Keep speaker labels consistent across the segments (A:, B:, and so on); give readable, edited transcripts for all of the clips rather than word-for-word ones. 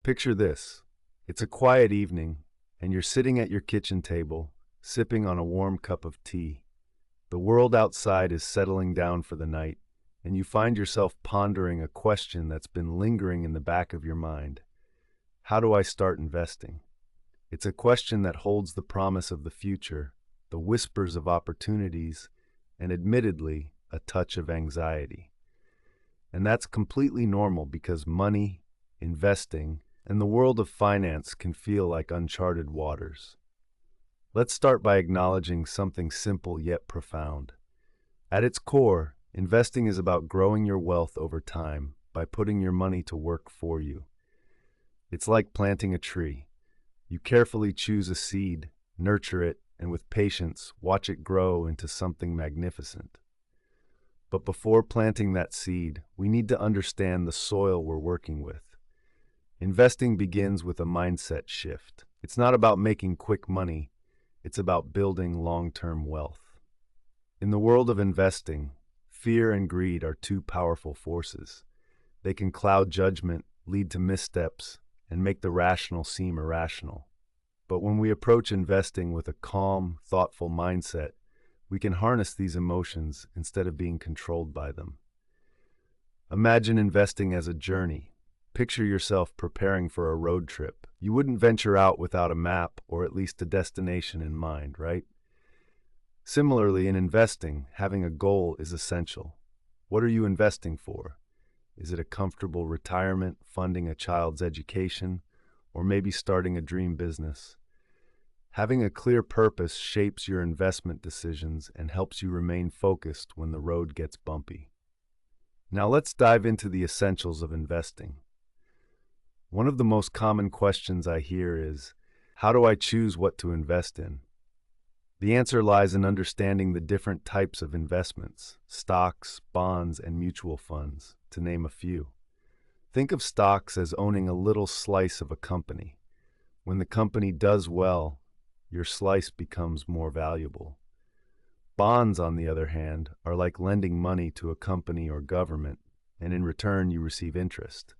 A: Picture this. It's a quiet evening, and you're sitting at your kitchen table, sipping on a warm cup of tea. The world outside is settling down for the night, and you find yourself pondering a question that's been lingering in the back of your mind. How do I start investing? It's a question that holds the promise of the future, the whispers of opportunities, and admittedly, a touch of anxiety. And that's completely normal because money, investing, and the world of finance can feel like uncharted waters. Let's start by acknowledging something simple yet profound. At its core, investing is about growing your wealth over time by putting your money to work for you. It's like planting a tree. You carefully choose a seed, nurture it, and with patience, watch it grow into something magnificent. But before planting that seed, we need to understand the soil we're working with. Investing begins with a mindset shift. It's not about making quick money, it's about building long-term wealth. In the world of investing, fear and greed are two powerful forces. They can cloud judgment, lead to missteps, and make the rational seem irrational. But when we approach investing with a calm, thoughtful mindset, we can harness these emotions instead of being controlled by them. Imagine investing as a journey. Picture yourself preparing for a road trip. You wouldn't venture out without a map or at least a destination in mind, right? Similarly, in investing, having a goal is essential. What are you investing for? Is it a comfortable retirement, funding a child's education, or maybe starting a dream business? Having a clear purpose shapes your investment decisions and helps you remain focused when the road gets bumpy. Now let's dive into the essentials of investing. One of the most common questions I hear is, how do I choose what to invest in? The answer lies in understanding the different types of investments, stocks, bonds, and mutual funds, to name a few. Think of stocks as owning a little slice of a company. When the company does well, your slice becomes more valuable. Bonds, on the other hand, are like lending money to a company or government, and in return you receive interest.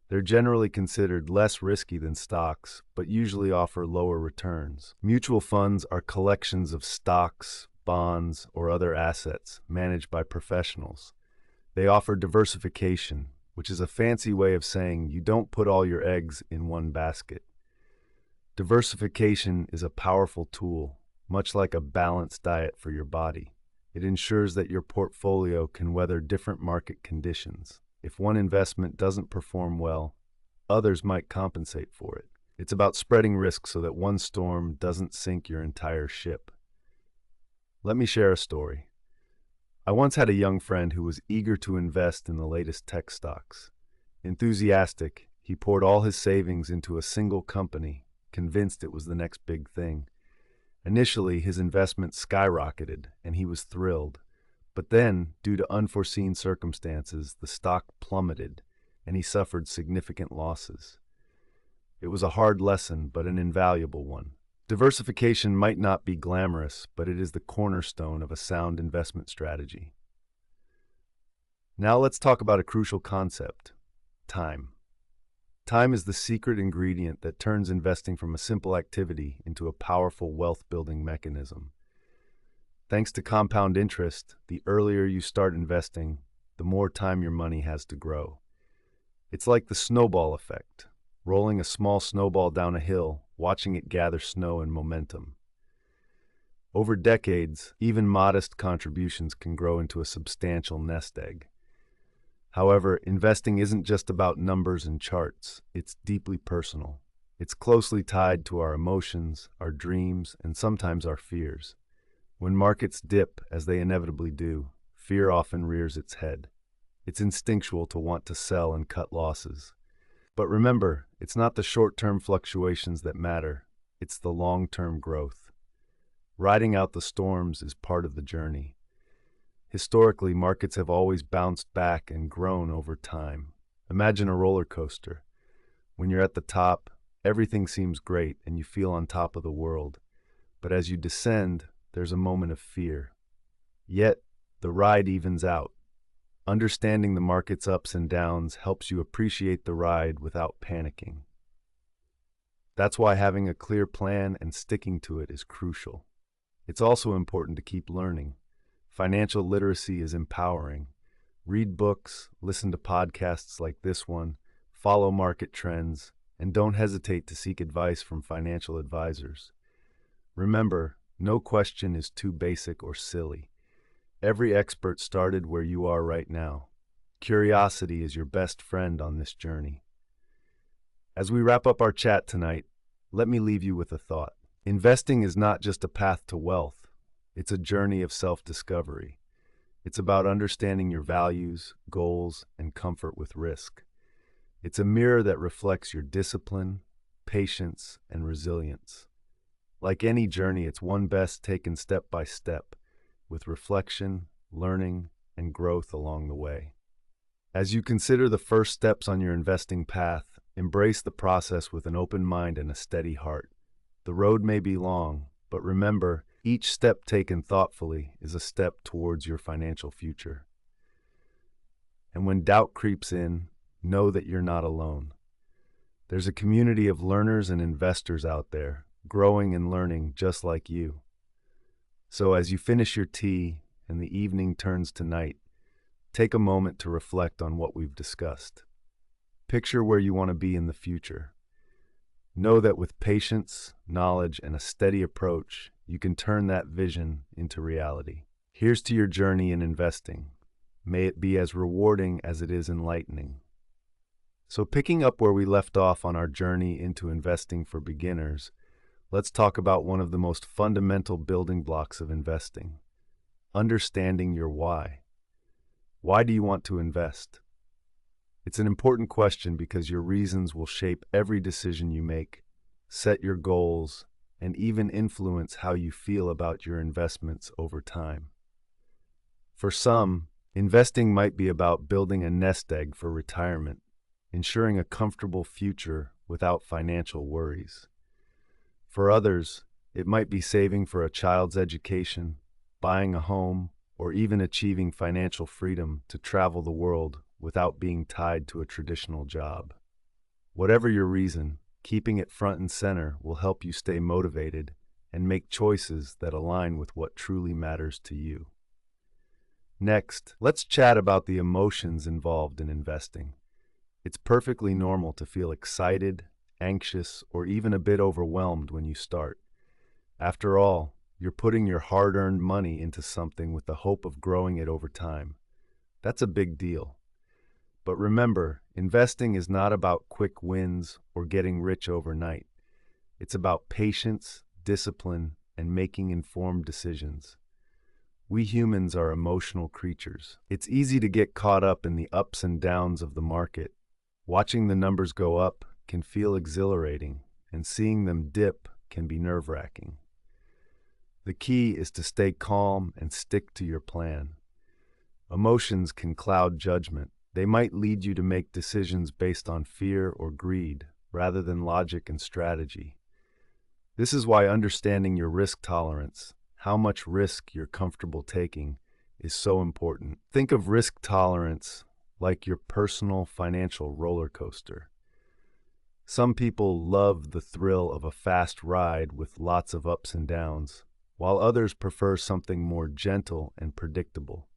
A: They're generally considered less risky than stocks, but usually offer lower returns. Mutual funds are collections of stocks, bonds, or other assets managed by professionals. They offer diversification, which is a fancy way of saying you don't put all your eggs in one basket. Diversification is a powerful tool, much like a balanced diet for your body. It ensures that your portfolio can weather different market conditions. If one investment doesn't perform well, others might compensate for it. It's about spreading risk so that one storm doesn't sink your entire ship. Let me share a story. I once had a young friend who was eager to invest in the latest tech stocks. Enthusiastic, he poured all his savings into a single company, convinced it was the next big thing. Initially, his investment skyrocketed, and he was thrilled. But then, due to unforeseen circumstances, the stock plummeted, and he suffered significant losses. It was a hard lesson, but an invaluable one. Diversification might not be glamorous, but it is the cornerstone of a sound investment strategy. Now let's talk about a crucial concept: time. Time is the secret ingredient that turns investing from a simple activity into a powerful wealth-building mechanism. Thanks to compound interest, the earlier you start investing, the more time your money has to grow. It's like the snowball effect, rolling a small snowball down a hill, watching it gather snow and momentum. Over decades, even modest contributions can grow into a substantial nest egg. However, investing isn't just about numbers and charts, it's deeply personal. It's closely tied to our emotions, our dreams, and sometimes our fears. When markets dip, as they inevitably do, fear often rears its head. It's instinctual to want to sell and cut losses. But remember, it's not the short-term fluctuations that matter, it's the long-term growth. Riding out the storms is part of the journey. Historically, markets have always bounced back and grown over time. Imagine a roller coaster. When you're at the top, everything seems great and you feel on top of the world. But as you descend, there's a moment of fear. Yet, the ride evens out. Understanding the market's ups and downs helps you appreciate the ride without panicking. That's why having a clear plan and sticking to it is crucial. It's also important to keep learning. Financial literacy is empowering. Read books, listen to podcasts like this one, follow market trends, and don't hesitate to seek advice from financial advisors. Remember, no question is too basic or silly. Every expert started where you are right now. Curiosity is your best friend on this journey. As we wrap up our chat tonight, let me leave you with a thought. Investing is not just a path to wealth, it's a journey of self-discovery. It's about understanding your values, goals, and comfort with risk. It's a mirror that reflects your discipline, patience, and resilience. Like any journey, it's one best taken step by step, with reflection, learning, and growth along the way. As you consider the first steps on your investing path, embrace the process with an open mind and a steady heart. The road may be long, but remember, each step taken thoughtfully is a step towards your financial future. And when doubt creeps in, know that you're not alone. There's a community of learners and investors out there, growing and learning just like you. So as you finish your tea and the evening turns to night, take a moment to reflect on what we've discussed. Picture where you want to be in the future. Know that with patience, knowledge, and a steady approach, you can turn that vision into reality. Here's to your journey in investing. May it be as rewarding as it is enlightening. So picking up where we left off on our journey into investing for beginners, let's talk about one of the most fundamental building blocks of investing: understanding your why. Why do you want to invest? It's an important question because your reasons will shape every decision you make, set your goals, and even influence how you feel about your investments over time. For some, investing might be about building a nest egg for retirement, ensuring a comfortable future without financial worries. For others, it might be saving for a child's education, buying a home, or even achieving financial freedom to travel the world without being tied to a traditional job. Whatever your reason, keeping it front and center will help you stay motivated and make choices that align with what truly matters to you. Next, let's chat about the emotions involved in investing. It's perfectly normal to feel excited, anxious, or even a bit overwhelmed when you start. After all, you're putting your hard-earned money into something with the hope of growing it over time. That's a big deal. But remember, investing is not about quick wins or getting rich overnight. It's about patience, discipline, and making informed decisions. We humans are emotional creatures. It's easy to get caught up in the ups and downs of the market. Watching the numbers go up can feel exhilarating, and seeing them dip can be nerve-wracking. The key is to stay calm and stick to your plan. Emotions can cloud judgment. They might lead you to make decisions based on fear or greed, rather than logic and strategy. This is why understanding your risk tolerance, how much risk you're comfortable taking, is so important. Think of risk tolerance like your personal financial roller coaster. Some people love the thrill of a fast ride with lots of ups and downs, while others prefer something more gentle and predictable.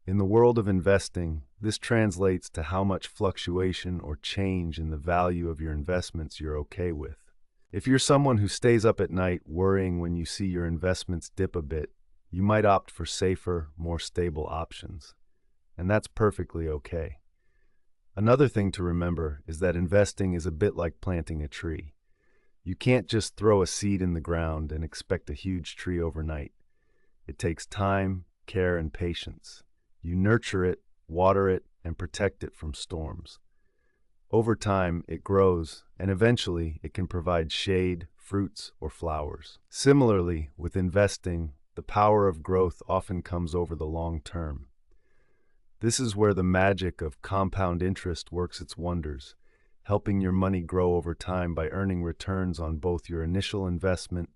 A: In the world of investing, this translates to how much fluctuation or change in the value of your investments you're okay with. If you're someone who stays up at night worrying when you see your investments dip a bit, you might opt for safer, more stable options. And that's perfectly okay. Another thing to remember is that investing is a bit like planting a tree. You can't just throw a seed in the ground and expect a huge tree overnight. It takes time, care, and patience. You nurture it, water it, and protect it from storms. Over time, it grows, and eventually it can provide shade, fruits, or flowers. Similarly, with investing, the power of growth often comes over the long term. This is where the magic of compound interest works its wonders, helping your money grow over time by earning returns on both your initial investment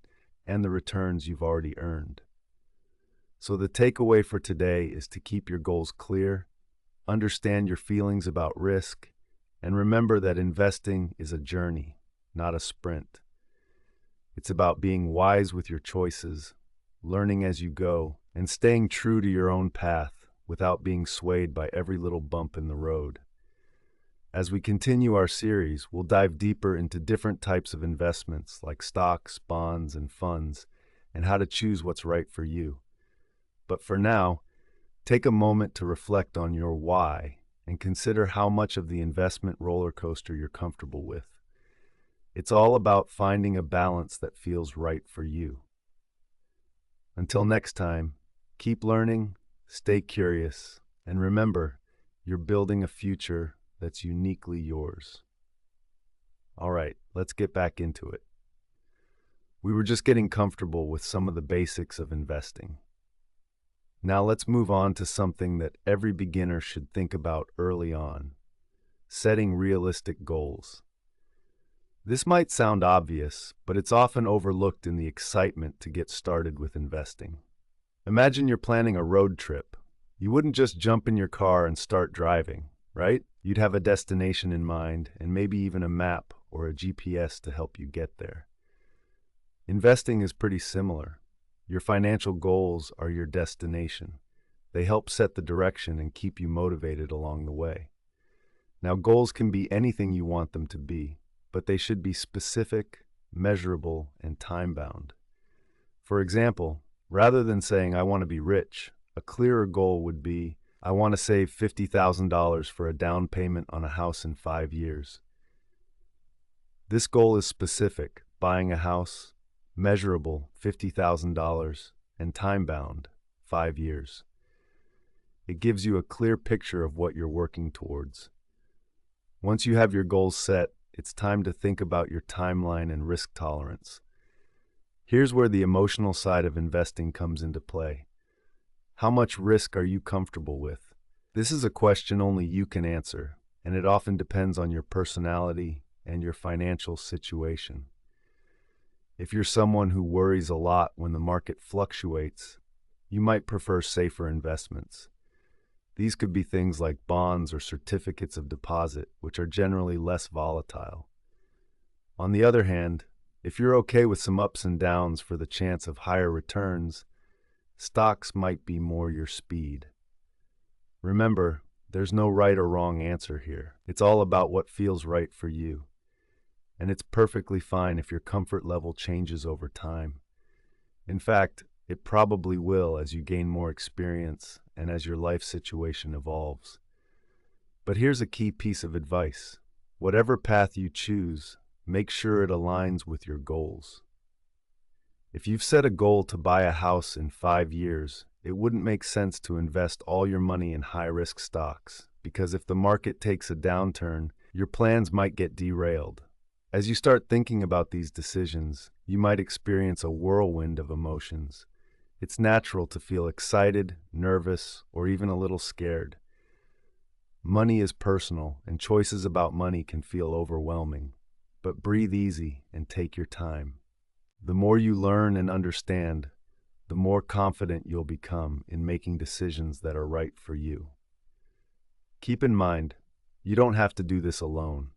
A: and the returns you've already earned. So the takeaway for today is to keep your goals clear, understand your feelings about risk, and remember that investing is a journey, not a sprint. It's about being wise with your choices, learning as you go, and staying true to your own path without being swayed by every little bump in the road. As we continue our series, we'll dive deeper into different types of investments like stocks, bonds, and funds, and how to choose what's right for you. But for now, take a moment to reflect on your why and consider how much of the investment roller coaster you're comfortable with. It's all about finding a balance that feels right for you. Until next time, keep learning, stay curious, and remember, you're building a future that's uniquely yours. All right, let's get back into it. We were just getting comfortable with some of the basics of investing. Now let's move on to something that every beginner should think about early on: setting realistic goals. This might sound obvious, but it's often overlooked in the excitement to get started with investing. Imagine you're planning a road trip. You wouldn't just jump in your car and start driving, right? You'd have a destination in mind and maybe even a map or a GPS to help you get there. Investing is pretty similar. Your financial goals are your destination. They help set the direction and keep you motivated along the way. Now, goals can be anything you want them to be, but they should be specific, measurable, and time-bound. For example, rather than saying, "I want to be rich," a clearer goal would be, "I want to save $50,000 for a down payment on a house in 5 years." This goal is specific, buying a house, measurable, $50,000, and time-bound, 5 years. It gives you a clear picture of what you're working towards. Once you have your goals set, it's time to think about your timeline and risk tolerance. Here's where the emotional side of investing comes into play. How much risk are you comfortable with? This is a question only you can answer, and it often depends on your personality and your financial situation. If you're someone who worries a lot when the market fluctuates, you might prefer safer investments. These could be things like bonds or certificates of deposit, which are generally less volatile. On the other hand, if you're okay with some ups and downs for the chance of higher returns, stocks might be more your speed. Remember, there's no right or wrong answer here. It's all about what feels right for you. And it's perfectly fine if your comfort level changes over time. In fact, it probably will as you gain more experience and as your life situation evolves. But here's a key piece of advice. Whatever path you choose, make sure it aligns with your goals. If you've set a goal to buy a house in 5 years, it wouldn't make sense to invest all your money in high-risk stocks, because if the market takes a downturn, your plans might get derailed. As you start thinking about these decisions, you might experience a whirlwind of emotions. It's natural to feel excited, nervous, or even a little scared. Money is personal, and choices about money can feel overwhelming. But breathe easy and take your time. The more you learn and understand, the more confident you'll become in making decisions that are right for you. Keep in mind, you don't have to do this alone.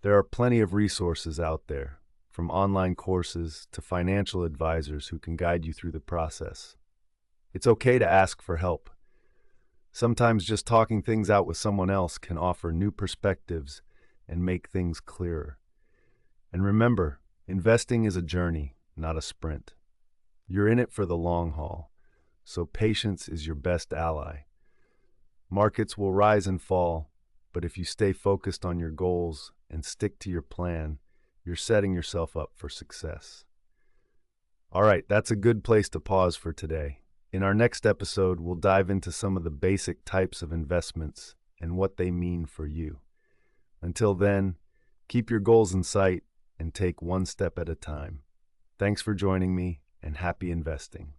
A: There are plenty of resources out there, from online courses to financial advisors who can guide you through the process. It's okay to ask for help. Sometimes just talking things out with someone else can offer new perspectives and make things clearer. And remember, investing is a journey, not a sprint. You're in it for the long haul, so patience is your best ally. Markets will rise and fall, but if you stay focused on your goals and stick to your plan, you're setting yourself up for success. All right, that's a good place to pause for today. In our next episode, we'll dive into some of the basic types of investments and what they mean for you. Until then, keep your goals in sight and take one step at a time. Thanks for joining me, and happy investing.